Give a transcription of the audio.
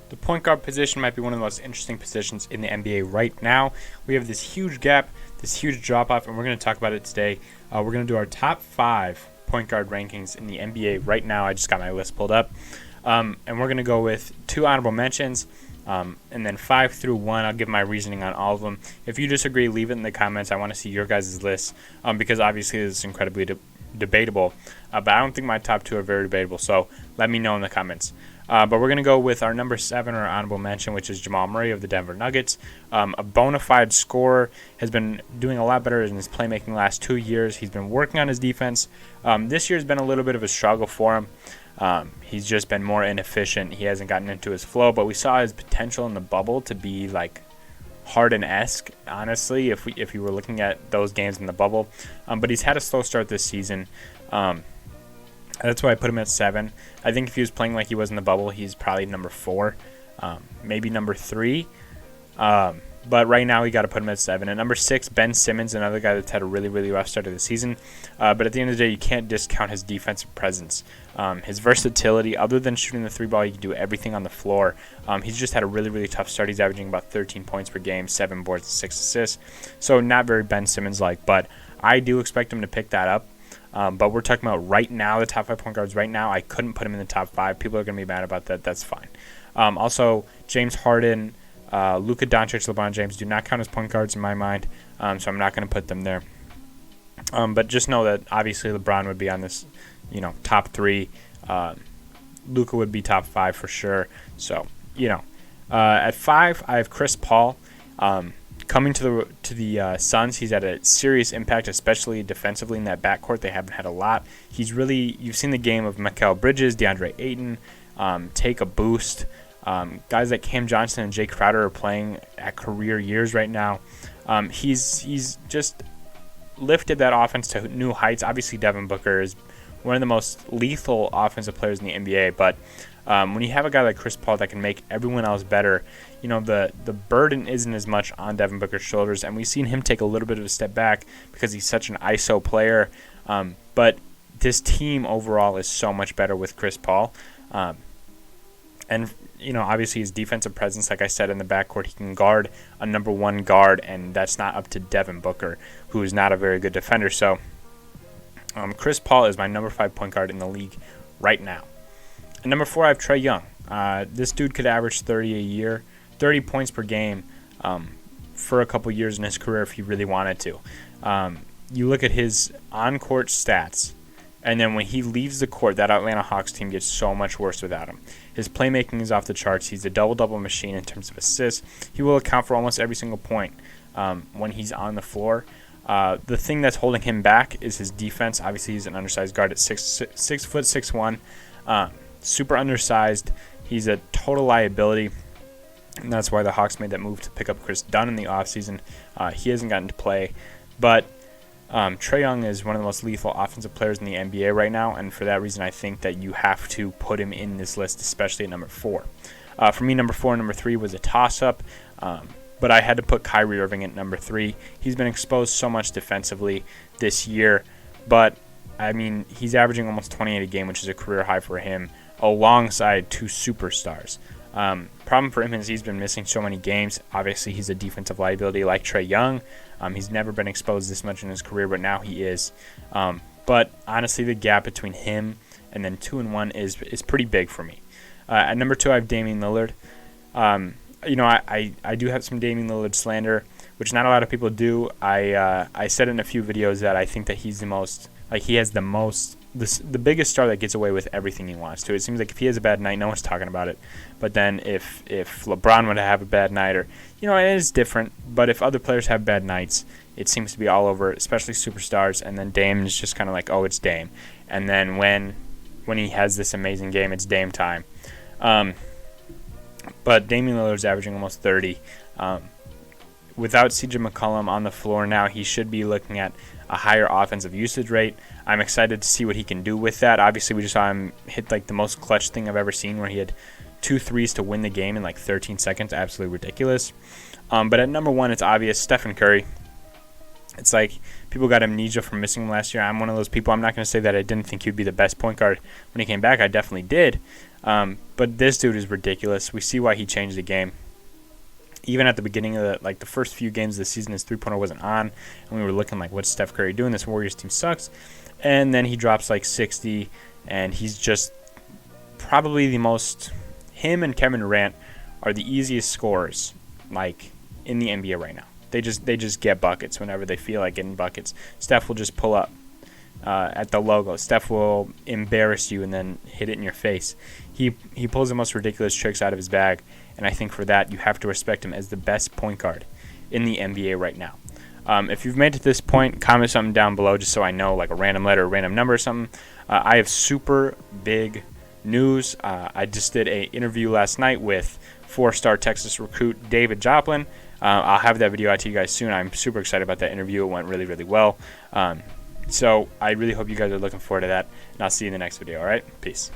The point guard position might be one of the most interesting positions in the NBA right now. We have this huge gap, this huge drop off, and we're going to talk about it today. We're going to do our top 5 point guard rankings in the NBA right now. I just got my list pulled up. And we're going to go with 2 honorable mentions, and then 5 through 1. I'll give my reasoning on all of them. If you disagree, leave it in the comments. I want to see your guys' list because obviously this is incredibly debatable. But I don't think my top 2 are very debatable, so let me know in the comments. But we're going to go with our number 7, or honorable mention, which is Jamal Murray of the Denver Nuggets. A bona fide scorer, has been doing a lot better in his playmaking the last 2 years. He's been working on his defense. This year's been a little bit of a struggle for him. He's just been more inefficient. He hasn't gotten into his flow, but we saw his potential in the bubble to be like Harden-esque, honestly, if you were looking at those games in the bubble. But he's had a slow start this season. That's why I put him at 7. I think if he was playing like he was in the bubble, he's probably number 4, maybe number 3. But right now, we got to put him at 7. At number 6, Ben Simmons, another guy that's had a really, really rough start of the season. But at the end of the day, you can't discount his defensive presence. His versatility, other than shooting the 3-ball, he can do everything on the floor. He's just had a really, really tough start. He's averaging about 13 points per game, 7 boards, and 6 assists. So not very Ben Simmons-like, but I do expect him to pick that up. But we're talking about right now, the top 5 point guards right now. I couldn't put him in the top 5. People are going to be mad about that. That's fine. Also, James Harden, Luka Doncic, LeBron James do not count as point guards in my mind, so I'm not going to put them there. But just know that obviously LeBron would be on this, top 3. Luka would be top 5 for sure. So, at 5, I have Chris Paul. Coming to the Suns, he's had a serious impact, especially defensively in that backcourt. They haven't had a lot. You've seen the game of Mikal Bridges, DeAndre Ayton take a boost. Guys like Cam Johnson and Jay Crowder are playing at career years right now. He's just lifted that offense to new heights. Obviously, Devin Booker is one of the most lethal offensive players in the NBA, but when you have a guy like Chris Paul that can make everyone else better, the burden isn't as much on Devin Booker's shoulders, and we've seen him take a little bit of a step back because he's such an ISO player. But this team overall is so much better with Chris Paul. And obviously his defensive presence, like I said, in the backcourt, he can guard a number 1 guard, and that's not up to Devin Booker, who is not a very good defender. So Chris Paul is my number 5 point guard in the league right now. At number 4, I have Trae Young. This dude could average 30 points per game for a couple years in his career if he really wanted to. You look at his on-court stats, and then when he leaves the court, that Atlanta Hawks team gets so much worse without him. His playmaking is off the charts. He's a double-double machine in terms of assists. He will account for almost every single point when he's on the floor. The thing that's holding him back is his defense. Obviously, he's an undersized guard at 6'6", 6'1", super undersized. He's a total liability, and that's why the Hawks made that move to pick up Chris Dunn in the offseason. He hasn't gotten to play, but Trae Young is one of the most lethal offensive players in the NBA right now, and for that reason, I think that you have to put him in this list, especially at number 4. For me, number 4 and number 3 was a toss-up, but I had to put Kyrie Irving at number 3. He's been exposed so much defensively this year, but, he's averaging almost 28 a game, which is a career high for him, alongside 2 superstars. Problem for him is he's been missing so many games. Obviously, he's a defensive liability like Trae Young. He's never been exposed this much in his career, but now he is. But honestly, the gap between him and then 2 and 1 is pretty big for me. At number 2, I have Damian Lillard. I do have some Damian Lillard slander, which not a lot of people do. I said in a few videos that I think that he's the biggest star that gets away with everything he wants to. It seems like if he has a bad night, no one's talking about it. But then if LeBron were to have a bad night, or it is different. But if other players have bad nights, it seems to be all over, especially superstars. And then Dame is just kind of like, oh, it's Dame. And then when he has this amazing game, it's Dame time. But Damian Lillard's averaging almost 30. Without CJ McCollum on the floor now, he should be looking at a higher offensive usage rate. I'm excited to see what he can do with that. Obviously, we just saw him hit the most clutch thing I've ever seen, where he had 2 threes to win the game in 13 seconds. Absolutely ridiculous. But at number 1, it's obvious, Stephen Curry. It's like people got amnesia from missing him last year. I'm one of those people. I'm not going to say that I didn't think he'd be the best point guard when he came back. I definitely did. But this dude is ridiculous. We see why he changed the game. Even at the beginning of the first few games of the season, his three-pointer wasn't on, and we were looking like, what's Steph Curry doing? This Warriors team sucks. And then he drops like 60, and he's just probably the most. Him and Kevin Durant are the easiest scorers like in the NBA right now. They just get buckets whenever they feel like getting buckets. Steph will just pull up at the logo. Steph will embarrass you and then hit it in your face. He pulls the most ridiculous tricks out of his bag, and I think for that you have to respect him as the best point guard in the NBA right now. If you've made it to this point, comment something down below just so I know, like a random letter, a random number or something. I have super big news. I just did an interview last night with 4-star Texas recruit David Joplin. I'll have that video out to you guys soon. I'm super excited about that interview. It went really, really well. So I really hope you guys are looking forward to that, and I'll see you in the next video. All right? Peace.